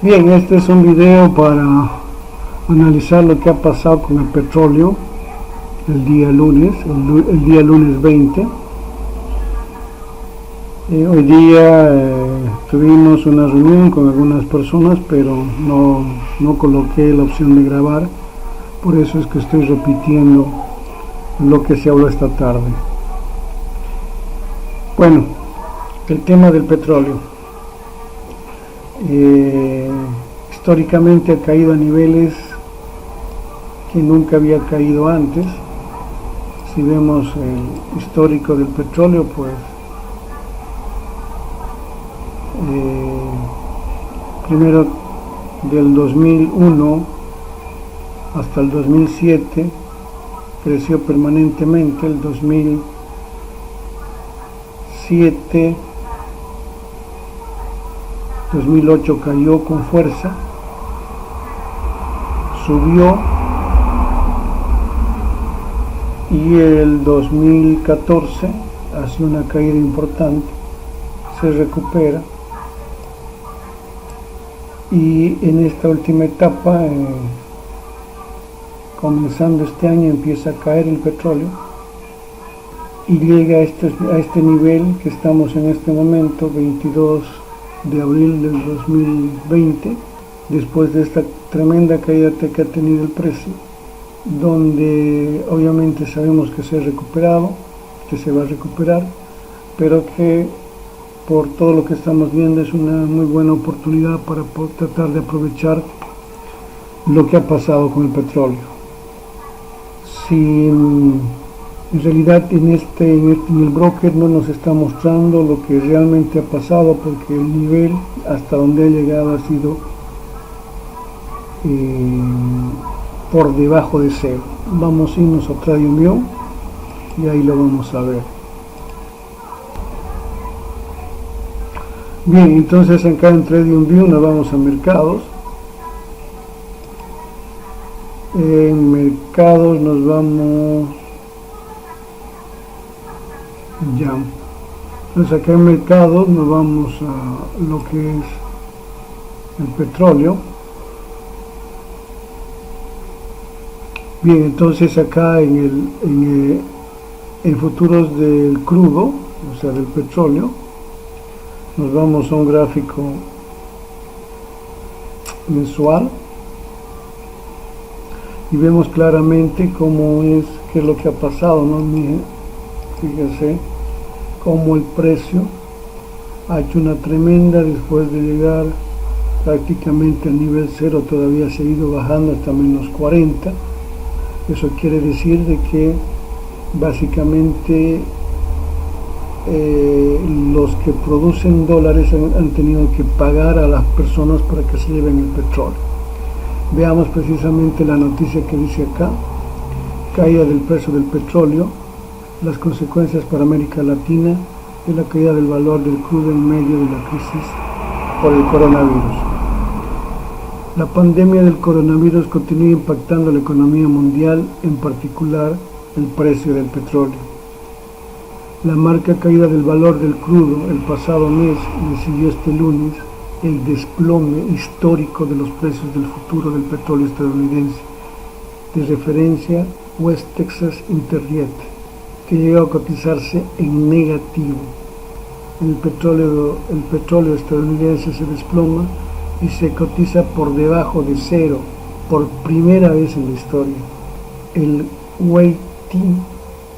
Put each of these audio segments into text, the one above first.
Bien, este es un video para analizar lo que ha pasado con el petróleo el día lunes, el día lunes 20. Hoy día tuvimos una reunión con algunas personas, pero no coloqué la opción de grabar, por eso es que estoy repitiendo lo que se habló esta tarde. Bueno, el tema del petróleo. Históricamente ha caído a niveles que nunca había caído antes. Si vemos el histórico del petróleo, pues primero del 2001 hasta el 2007 creció permanentemente. El 2007 2008 cayó con fuerza, subió, y el 2014 hace una caída importante, se recupera, y en esta última etapa, comenzando este año, empieza a caer el petróleo y llega a este nivel que estamos en este momento, 22 de abril del 2020, después de esta tremenda caída que ha tenido el precio, donde obviamente sabemos que se ha recuperado, que se va a recuperar, pero que por todo lo que estamos viendo es una muy buena oportunidad para tratar de aprovechar lo que ha pasado con el petróleo. Si en realidad en el broker no nos está mostrando lo que realmente ha pasado, porque el nivel hasta donde ha llegado ha sido por debajo de cero. Vamos a irnos a Trading View y ahí lo vamos a ver. Bien, entonces acá en Trading View nos vamos a mercados. En mercados nos vamos ya. Entonces acá en mercados nos vamos a lo que es el petróleo. Bien, entonces acá en futuros del crudo, o sea del petróleo, nos vamos a un gráfico mensual y vemos claramente qué es lo que ha pasado, ¿no? Fíjense cómo el precio ha hecho una tremenda, después de llegar prácticamente al nivel cero, todavía se ha ido bajando hasta menos 40. Eso quiere decir de que básicamente los que producen dólares han tenido que pagar a las personas para que se lleven el petróleo. Veamos precisamente la noticia que dice acá: caída del precio del petróleo, las consecuencias para América Latina de la caída del valor del crudo en medio de la crisis por el coronavirus. La pandemia del coronavirus continúa impactando la economía mundial, en particular el precio del petróleo. La marca caída del valor del crudo el pasado mes le siguió este lunes el desplome histórico de los precios del futuro del petróleo estadounidense, de referencia West Texas Intermediate, que llegó a cotizarse en negativo. El petróleo estadounidense se desploma y se cotiza por debajo de cero por primera vez en la historia. El WTI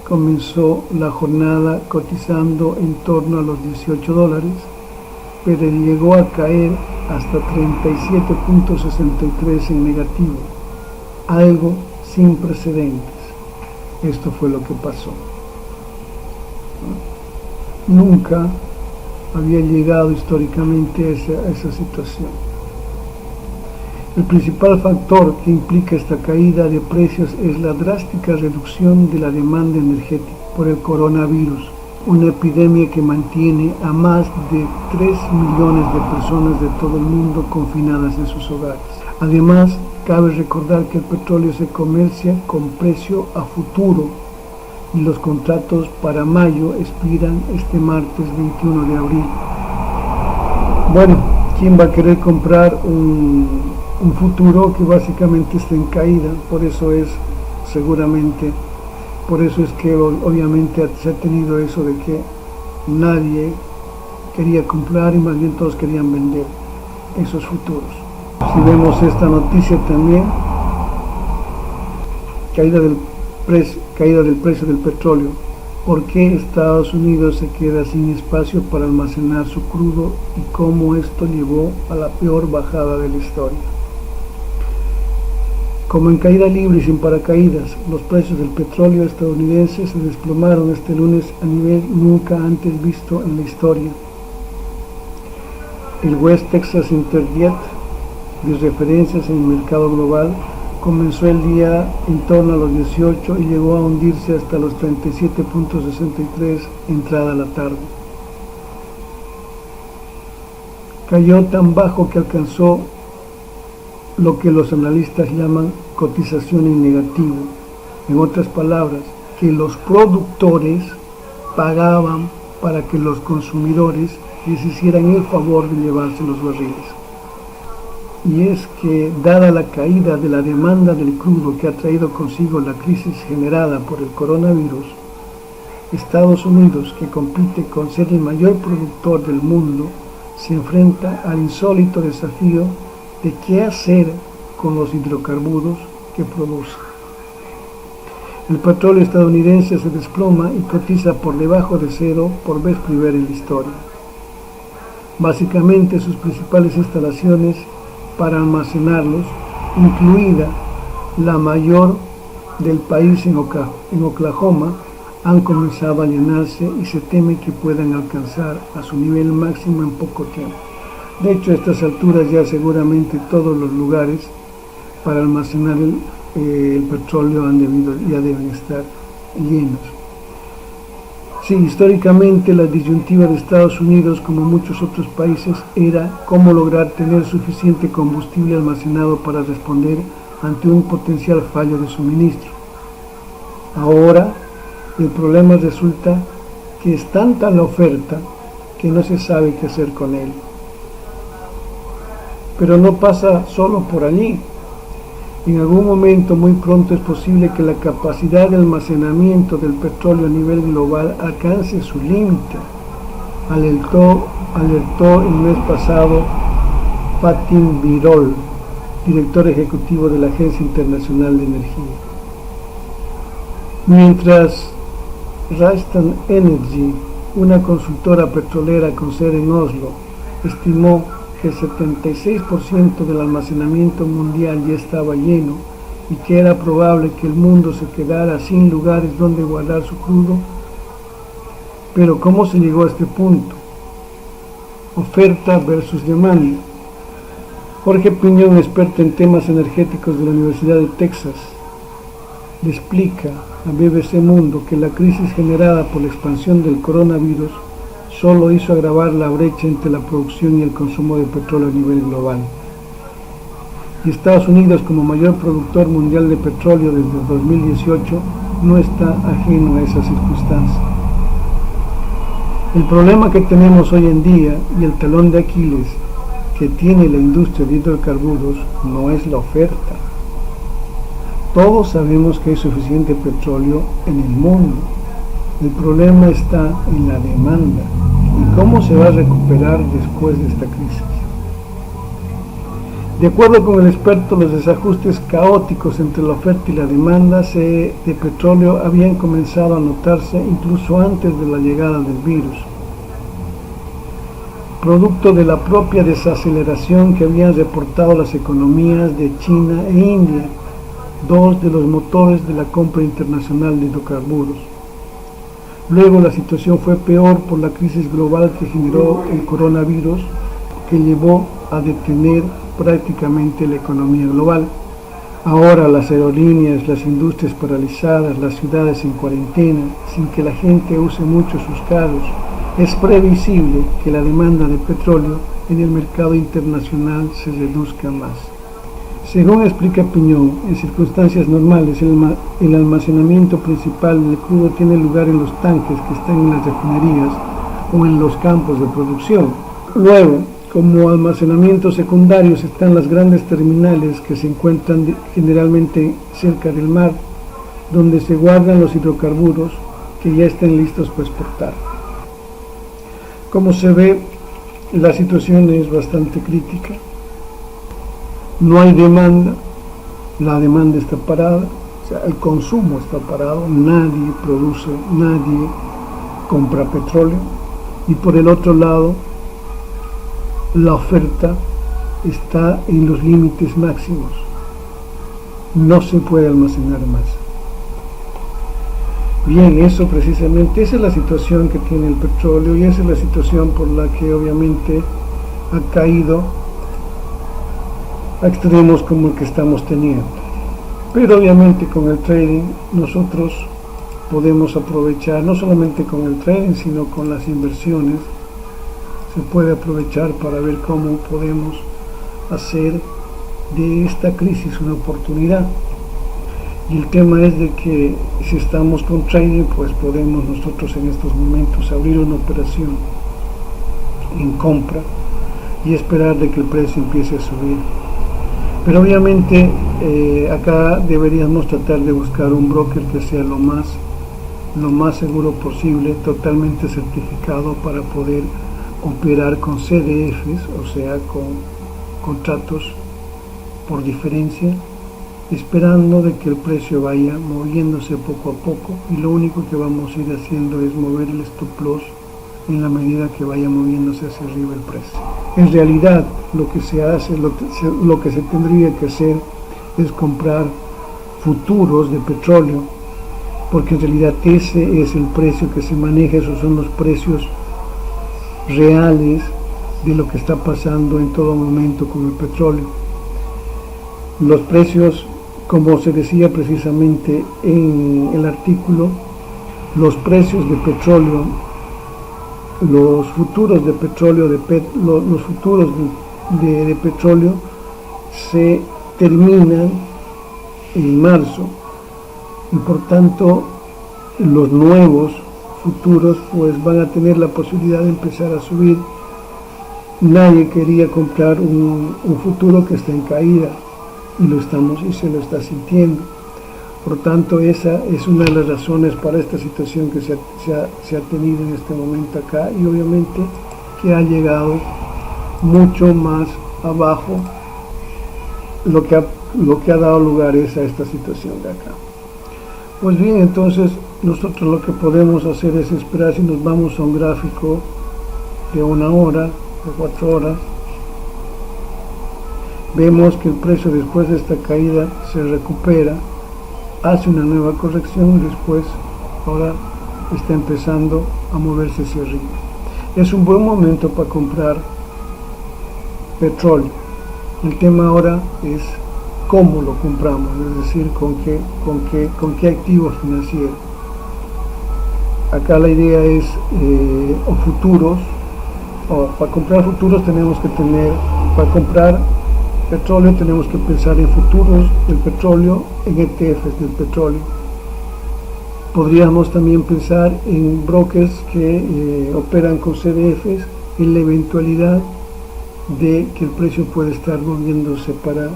comenzó la jornada cotizando en torno a los $18, pero llegó a caer hasta 37.63 en negativo, algo sin precedentes. Esto fue lo que pasó. Nunca había llegado históricamente a esa situación. El principal factor que implica esta caída de precios es la drástica reducción de la demanda energética por el coronavirus, una epidemia que mantiene a más de 3 millones de personas de todo el mundo confinadas en sus hogares. Además, cabe recordar que el petróleo se comercia con precio a futuro y los contratos para mayo expiran este martes 21 de abril. Bueno, ¿Quién va a querer comprar un futuro que básicamente está en caída? Por eso es que obviamente se ha tenido eso de que nadie quería comprar y más bien todos querían vender esos futuros. Si vemos esta noticia también, caída del precio del petróleo. ¿Por qué Estados Unidos se queda sin espacio para almacenar su crudo y cómo esto llevó a la peor bajada de la historia? Como en caída libre y sin paracaídas, los precios del petróleo estadounidense se desplomaron este lunes a nivel nunca antes visto en la historia. El West Texas Intermediate, de referencias en el mercado global, comenzó el día en torno a los 18 y llegó a hundirse hasta los 37.63 entrada la tarde. Cayó tan bajo que alcanzó lo que los analistas llaman cotización en negativo. En otras palabras, que los productores pagaban para que los consumidores les hicieran el favor de llevarse los barriles. Y es que, dada la caída de la demanda del crudo que ha traído consigo la crisis generada por el coronavirus, Estados Unidos, que compite con ser el mayor productor del mundo, se enfrenta al insólito desafío de qué hacer con los hidrocarburos que produce. El petróleo estadounidense se desploma y cotiza por debajo de cero por vez primera en la historia. Básicamente, sus principales instalaciones para almacenarlos, incluida la mayor del país en Oklahoma, han comenzado a llenarse y se teme que puedan alcanzar a su nivel máximo en poco tiempo. De hecho, a estas alturas ya seguramente todos los lugares para almacenar el petróleo ya deben estar llenos. Sí, históricamente la disyuntiva de Estados Unidos, como muchos otros países, era cómo lograr tener suficiente combustible almacenado para responder ante un potencial fallo de suministro. Ahora, el problema resulta que es tanta la oferta que no se sabe qué hacer con él. Pero no pasa solo por allí. En algún momento muy pronto es posible que la capacidad de almacenamiento del petróleo a nivel global alcance su límite, alertó el mes pasado Fatih Birol, director ejecutivo de la Agencia Internacional de Energía. Mientras Rystad Energy, una consultora petrolera con sede en Oslo, estimó que el 76% del almacenamiento mundial ya estaba lleno y que era probable que el mundo se quedara sin lugares donde guardar su crudo. Pero ¿cómo se llegó a este punto? Oferta versus demanda. Jorge Piñón, experto en temas energéticos de la Universidad de Texas, le explica a BBC Mundo que la crisis generada por la expansión del coronavirus solo hizo agravar la brecha entre la producción y el consumo de petróleo a nivel global. Y Estados Unidos, como mayor productor mundial de petróleo desde 2018, no está ajeno a esa circunstancia. El problema que tenemos hoy en día y el talón de Aquiles que tiene la industria de hidrocarburos no es la oferta. Todos sabemos que hay suficiente petróleo en el mundo. El problema está en la demanda y cómo se va a recuperar después de esta crisis. De acuerdo con el experto, los desajustes caóticos entre la oferta y la demanda de petróleo habían comenzado a notarse incluso antes de la llegada del virus, producto de la propia desaceleración que habían reportado las economías de China e India, dos de los motores de la compra internacional de hidrocarburos. Luego la situación fue peor por la crisis global que generó el coronavirus, que llevó a detener prácticamente la economía global. Ahora las aerolíneas, las industrias paralizadas, las ciudades en cuarentena, sin que la gente use mucho sus carros, es previsible que la demanda de petróleo en el mercado internacional se reduzca más. Según explica Piñón, en circunstancias normales el almacenamiento principal del crudo tiene lugar en los tanques que están en las refinerías o en los campos de producción. Luego, Como almacenamientos secundarios están las grandes terminales que se encuentran generalmente cerca del mar, donde se guardan los hidrocarburos que ya estén listos para exportar. Como se ve, la situación es bastante crítica. No hay demanda, la demanda está parada, o sea, el consumo está parado, nadie produce, nadie compra petróleo, y por el otro lado, la oferta está en los límites máximos, no se puede almacenar más. Bien, eso precisamente, esa es la situación que tiene el petróleo, y esa es la situación por la que obviamente ha caído a extremos como el que estamos teniendo. Pero obviamente con el trading nosotros podemos aprovechar, no solamente con el trading, sino con las inversiones, se puede aprovechar para ver cómo podemos hacer de esta crisis una oportunidad. Y el tema es de que si estamos con trading, pues podemos nosotros en estos momentos abrir una operación en compra y esperar de que el precio empiece a subir. Pero obviamente acá deberíamos tratar de buscar un broker que sea lo más seguro posible, totalmente certificado, para poder operar con CDFs, o sea, con contratos por diferencia, esperando de que el precio vaya moviéndose poco a poco, y lo único que vamos a ir haciendo es mover el stop loss en la medida que vaya moviéndose hacia arriba el precio. En realidad lo que se hace, lo que se tendría que hacer es comprar futuros de petróleo, porque en realidad ese es el precio que se maneja, esos son los precios reales de lo que está pasando en todo momento con el petróleo. Los precios, como se decía precisamente en el artículo, los precios de petróleo, los futuros de petróleo, los futuros de petróleo se terminan en marzo, y por tanto los nuevos futuros pues van a tener la posibilidad de empezar a subir. Nadie quería comprar un futuro que está en caída, y se lo está sintiendo. Por tanto, esa es una de las razones para esta situación que se ha tenido en este momento acá, y obviamente que ha llegado mucho más abajo lo que ha dado lugar es a esta situación de acá. Pues bien, entonces nosotros lo que podemos hacer es esperar. Si nos vamos a un gráfico de 1 hora, de 4 horas, vemos que el precio después de esta caída se recupera, hace una nueva corrección, y después ahora está empezando a moverse hacia arriba. Es un buen momento para comprar petróleo. El tema ahora es cómo lo compramos, es decir, con qué activo financiero. Acá la idea es o futuros, o para comprar futuros tenemos que tener, para comprar petróleo tenemos que pensar en futuros del petróleo, en ETFs del petróleo. Podríamos también pensar en brokers que operan con CDFs en la eventualidad de que el precio puede estar moviéndose para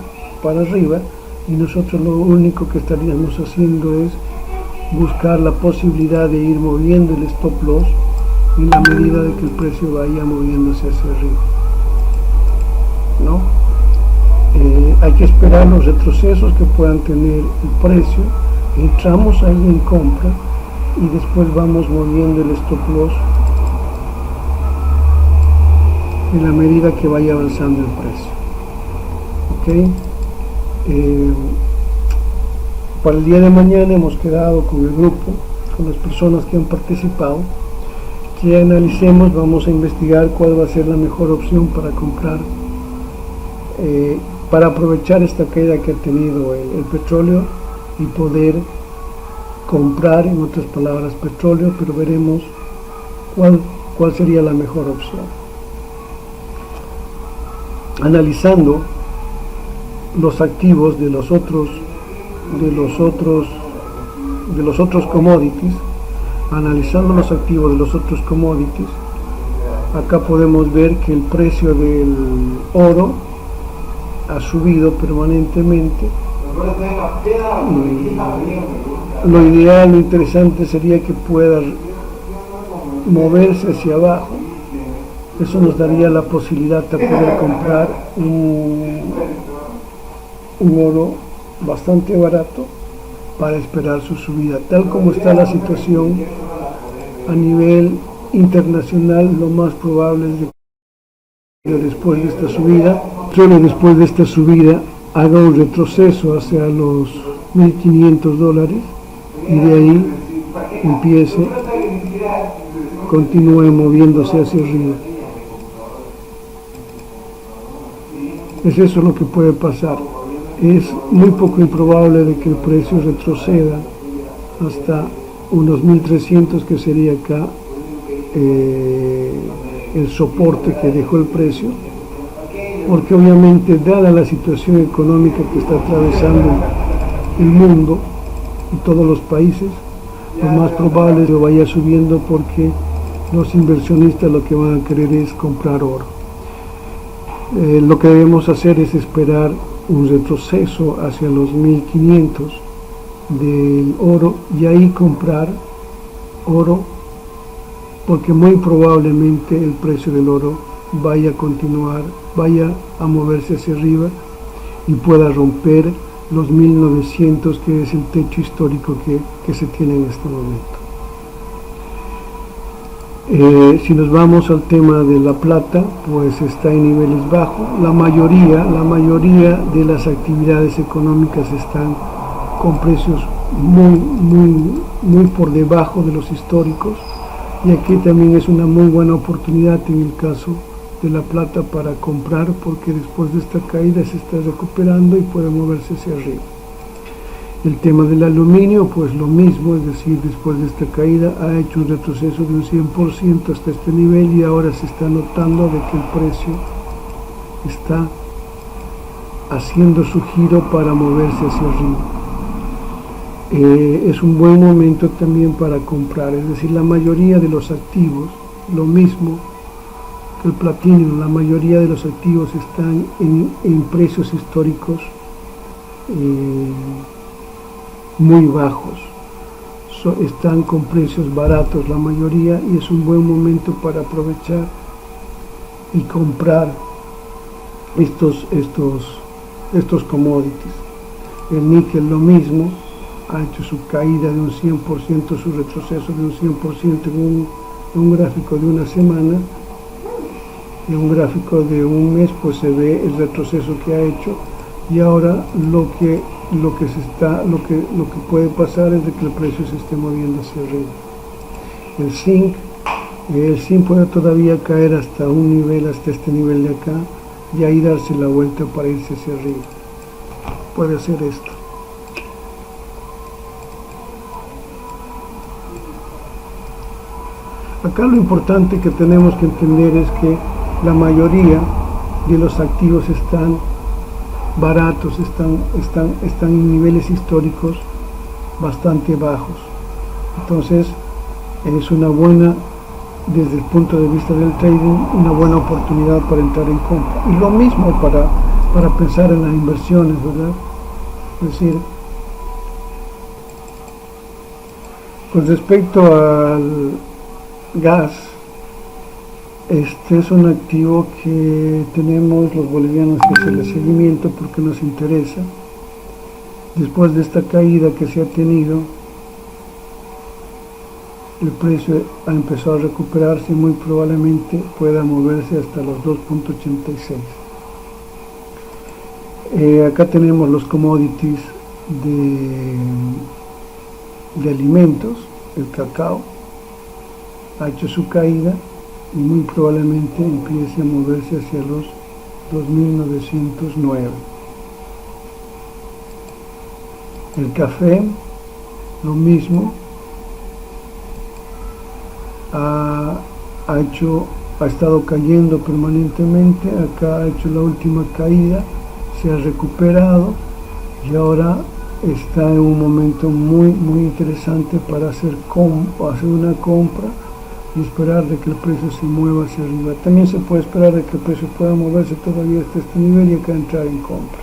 arriba, y nosotros lo único que estaríamos haciendo es buscar la posibilidad de ir moviendo el stop loss en la medida de que el precio vaya moviéndose hacia arriba, ¿no? Hay que esperar los retrocesos que puedan tener el precio, entramos ahí en compra y después vamos moviendo el stop loss en la medida que vaya avanzando el precio. ¿Ok? Para el día de mañana hemos quedado con el grupo, con las personas que han participado, que analicemos, vamos a investigar cuál va a ser la mejor opción para comprar, para aprovechar esta caída que ha tenido el petróleo y poder comprar, en otras palabras, petróleo, pero veremos cuál sería la mejor opción. Analizando los activos de los otros commodities, Acá podemos ver que el precio del oro ha subido permanentemente. Lo ideal, lo interesante sería que pueda moverse hacia abajo. Eso nos daría la posibilidad de poder comprar un oro bastante barato para esperar su subida. Tal como está la situación a nivel internacional, lo más probable es que después de esta subida haga un retroceso hacia los $1.500 y de ahí continúe moviéndose hacia arriba. Es eso lo que puede pasar. Es muy poco improbable de que el precio retroceda hasta unos 1.300, que sería acá el soporte que dejó el precio, porque obviamente, dada la situación económica que está atravesando el mundo y todos los países, lo más probable es que vaya subiendo, porque los inversionistas lo que van a querer es comprar oro. Lo que debemos hacer es esperar un retroceso hacia los 1.500 del oro y ahí comprar oro, porque muy probablemente el precio del oro vaya a moverse hacia arriba y pueda romper los 1.900, que es el techo histórico que se tiene en este momento. Si nos vamos al tema de la plata, pues está en niveles bajos. La mayoría de las actividades económicas están con precios muy por debajo de los históricos, y aquí también es una muy buena oportunidad en el caso de la plata para comprar, porque después de esta caída se está recuperando y puede moverse hacia arriba. El tema del aluminio, pues lo mismo, es decir, después de esta caída ha hecho un retroceso de un 100% hasta este nivel, y ahora se está notando de que el precio está haciendo su giro para moverse hacia arriba. Es un buen momento también para comprar, es decir, la mayoría de los activos, lo mismo que el platino, la mayoría de los activos están en precios históricos muy bajos, están con precios baratos la mayoría, y es un buen momento para aprovechar y comprar estos commodities. El níquel lo mismo, ha hecho su caída de un 100%, su retroceso de un 100% en un gráfico de una semana. En un gráfico de un mes pues se ve el retroceso que ha hecho, y ahora lo que puede pasar es de que el precio se esté moviendo hacia arriba. El zinc puede todavía caer hasta un nivel, hasta este nivel de acá, y ahí darse la vuelta para irse hacia arriba. Puede hacer esto. Acá lo importante que tenemos que entender es que la mayoría de los activos están baratos, están en niveles históricos bastante bajos. Entonces es una buena, desde el punto de vista del trading, una buena oportunidad para entrar en compra. Y lo mismo para pensar en las inversiones, ¿verdad? Es decir, con respecto al gas, este es un activo que tenemos los bolivianos que hacerle seguimiento porque nos interesa. Después de esta caída que se ha tenido, el precio ha empezado a recuperarse y muy probablemente pueda moverse hasta los 2.86. Acá tenemos los commodities de alimentos. El cacao ha hecho su caída y muy probablemente empiece a moverse hacia los 2.909. El café, lo mismo, ha estado cayendo permanentemente. Acá ha hecho la última caída, se ha recuperado y ahora está en un momento muy interesante para hacer una compra, y esperar de que el precio se mueva hacia arriba. También se puede esperar de que el precio pueda moverse todavía hasta este nivel y acá entrar en compra.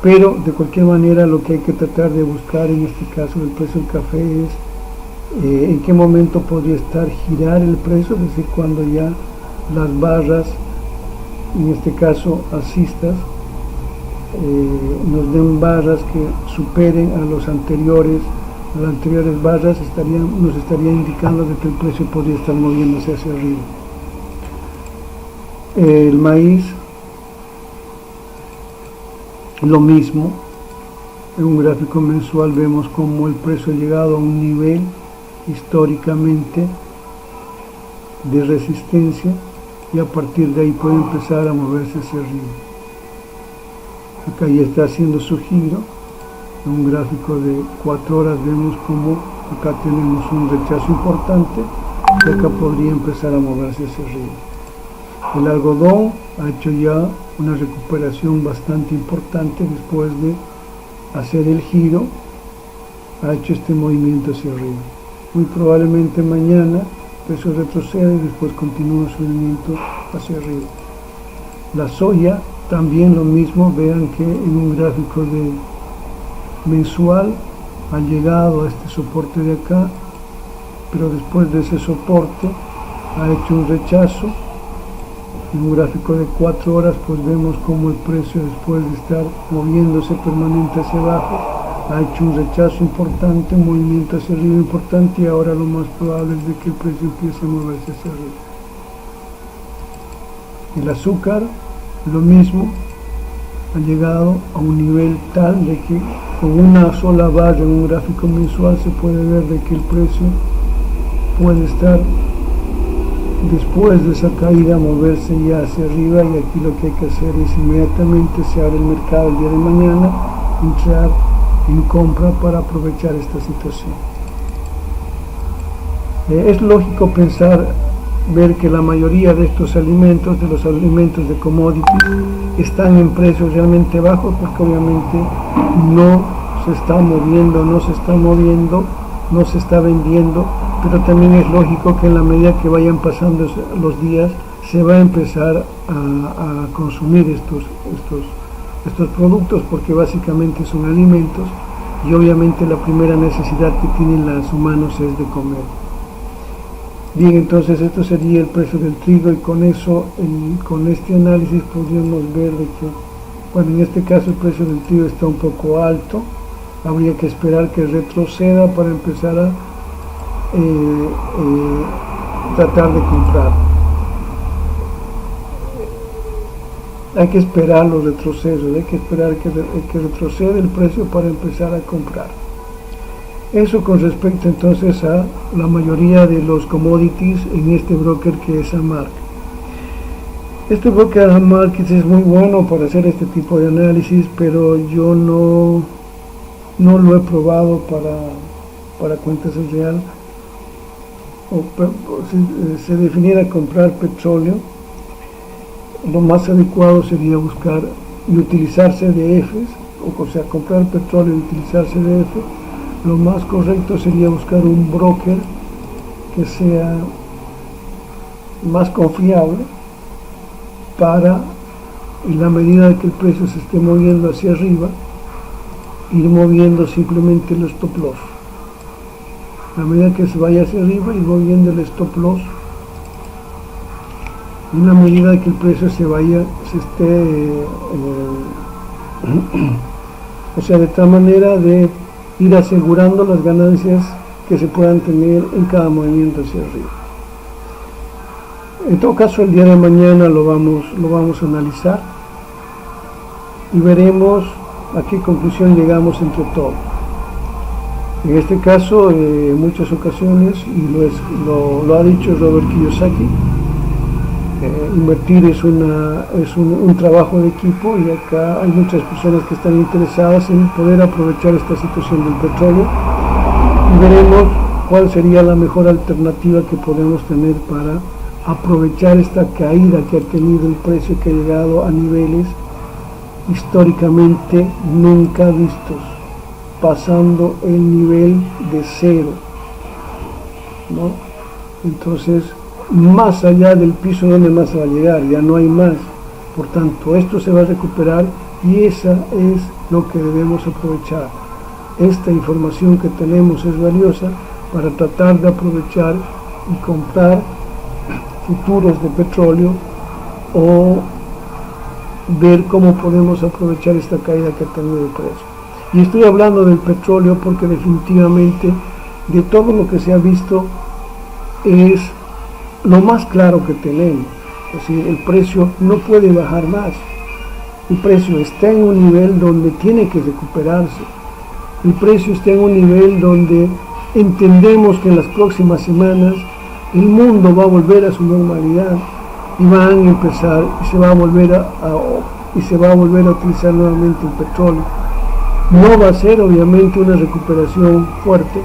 Pero de cualquier manera lo que hay que tratar de buscar en este caso del precio del café es en qué momento podría estar girar el precio, es decir, cuando ya las barras, en este caso alcistas, nos den barras que superen a las anteriores barras, nos estaría indicando de que el precio podría estar moviéndose hacia arriba. El maíz, lo mismo. En un gráfico mensual vemos como el precio ha llegado a un nivel históricamente de resistencia y a partir de ahí puede empezar a moverse hacia arriba. Acá ya está haciendo su giro. En un gráfico de 4 horas vemos como acá tenemos un rechazo importante y acá podría empezar a moverse hacia arriba. El algodón ha hecho ya una recuperación bastante importante después de hacer el giro, ha hecho este movimiento hacia arriba. Muy probablemente mañana el precio retrocede y después continúa su movimiento hacia arriba. La soya también lo mismo, vean que en un gráfico de mensual ha llegado a este soporte de acá, pero después de ese soporte ha hecho un rechazo. En un gráfico de 4 horas pues vemos como el precio, después de estar moviéndose permanente hacia abajo, ha hecho un rechazo importante, un movimiento hacia arriba importante, y ahora lo más probable es de que el precio empiece a moverse hacia arriba. El azúcar, lo mismo, ha llegado a un nivel tal de que con una sola barra en un gráfico mensual se puede ver de que el precio puede estar, después de esa caída, moverse ya hacia arriba, y aquí lo que hay que hacer es inmediatamente se abre el mercado el día de mañana, entrar en compra para aprovechar esta situación. Es lógico ver que la mayoría de estos alimentos, de los alimentos de commodities, están en precios realmente bajos, porque obviamente no se está moviendo, no se está vendiendo, pero también es lógico que en la medida que vayan pasando los días se va a empezar a consumir estos productos, porque básicamente son alimentos y obviamente la primera necesidad que tienen los humanos es de comer. Bien, entonces esto sería el precio del trigo, y con eso, con este análisis podríamos ver de que, bueno, en este caso el precio del trigo está un poco alto, habría que esperar que retroceda para empezar a tratar de comprar. Hay que esperar los retrocesos, hay que esperar que retroceda el precio para empezar a comprar. Eso con respecto entonces a la mayoría de los commodities en este broker que es AMARC. Este broker AMARC es muy bueno para hacer este tipo de análisis, pero yo no lo he probado para cuentas en real. Si se definiera comprar petróleo, lo más adecuado sería buscar y utilizar CDFs, o sea, comprar petróleo y utilizar CDF. Lo más correcto sería buscar un broker que sea más confiable para, en la medida que el precio se esté moviendo hacia arriba, ir moviendo simplemente el stop loss. A medida que se vaya hacia arriba, ir moviendo el stop loss. En la medida que el precio o sea, de tal manera de ir asegurando las ganancias que se puedan tener en cada movimiento hacia arriba. En todo caso, el día de mañana lo vamos a analizar y veremos a qué conclusión llegamos entre todos. En este caso, en muchas ocasiones, y lo ha dicho Robert Kiyosaki, invertir es un trabajo de equipo, y acá hay muchas personas que están interesadas en poder aprovechar esta situación del petróleo, y veremos cuál sería la mejor alternativa que podemos tener para aprovechar esta caída que ha tenido el precio, que ha llegado a niveles históricamente nunca vistos, pasando el nivel de cero, ¿no? Entonces, más allá del piso donde más se va a llegar, ya no hay más. Por tanto, esto se va a recuperar y esa es lo que debemos aprovechar. Esta información que tenemos es valiosa para tratar de aprovechar y comprar futuros de petróleo o ver cómo podemos aprovechar esta caída que ha tenido el precio. Y estoy hablando del petróleo porque definitivamente de todo lo que se ha visto es lo más claro que tenemos. Es decir, el precio no puede bajar más. El precio está en un nivel donde tiene que recuperarse. El precio está en un nivel donde entendemos que en las próximas semanas el mundo va a volver a su normalidad y van a empezar y se va a volver a utilizar nuevamente el petróleo. No va a ser obviamente una recuperación fuerte,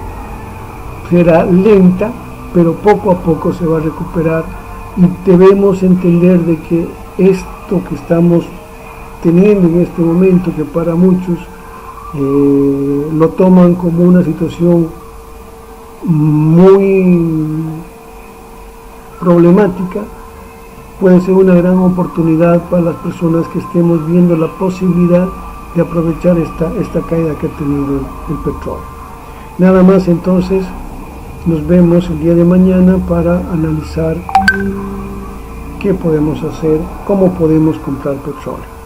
será lenta, pero poco a poco se va a recuperar y debemos entender de que esto que estamos teniendo en este momento, que para muchos lo toman como una situación muy problemática, puede ser una gran oportunidad para las personas que estemos viendo la posibilidad de aprovechar esta caída que ha tenido el petróleo. Nada más, entonces nos vemos el día de mañana para analizar qué podemos hacer, cómo podemos comprar petróleo.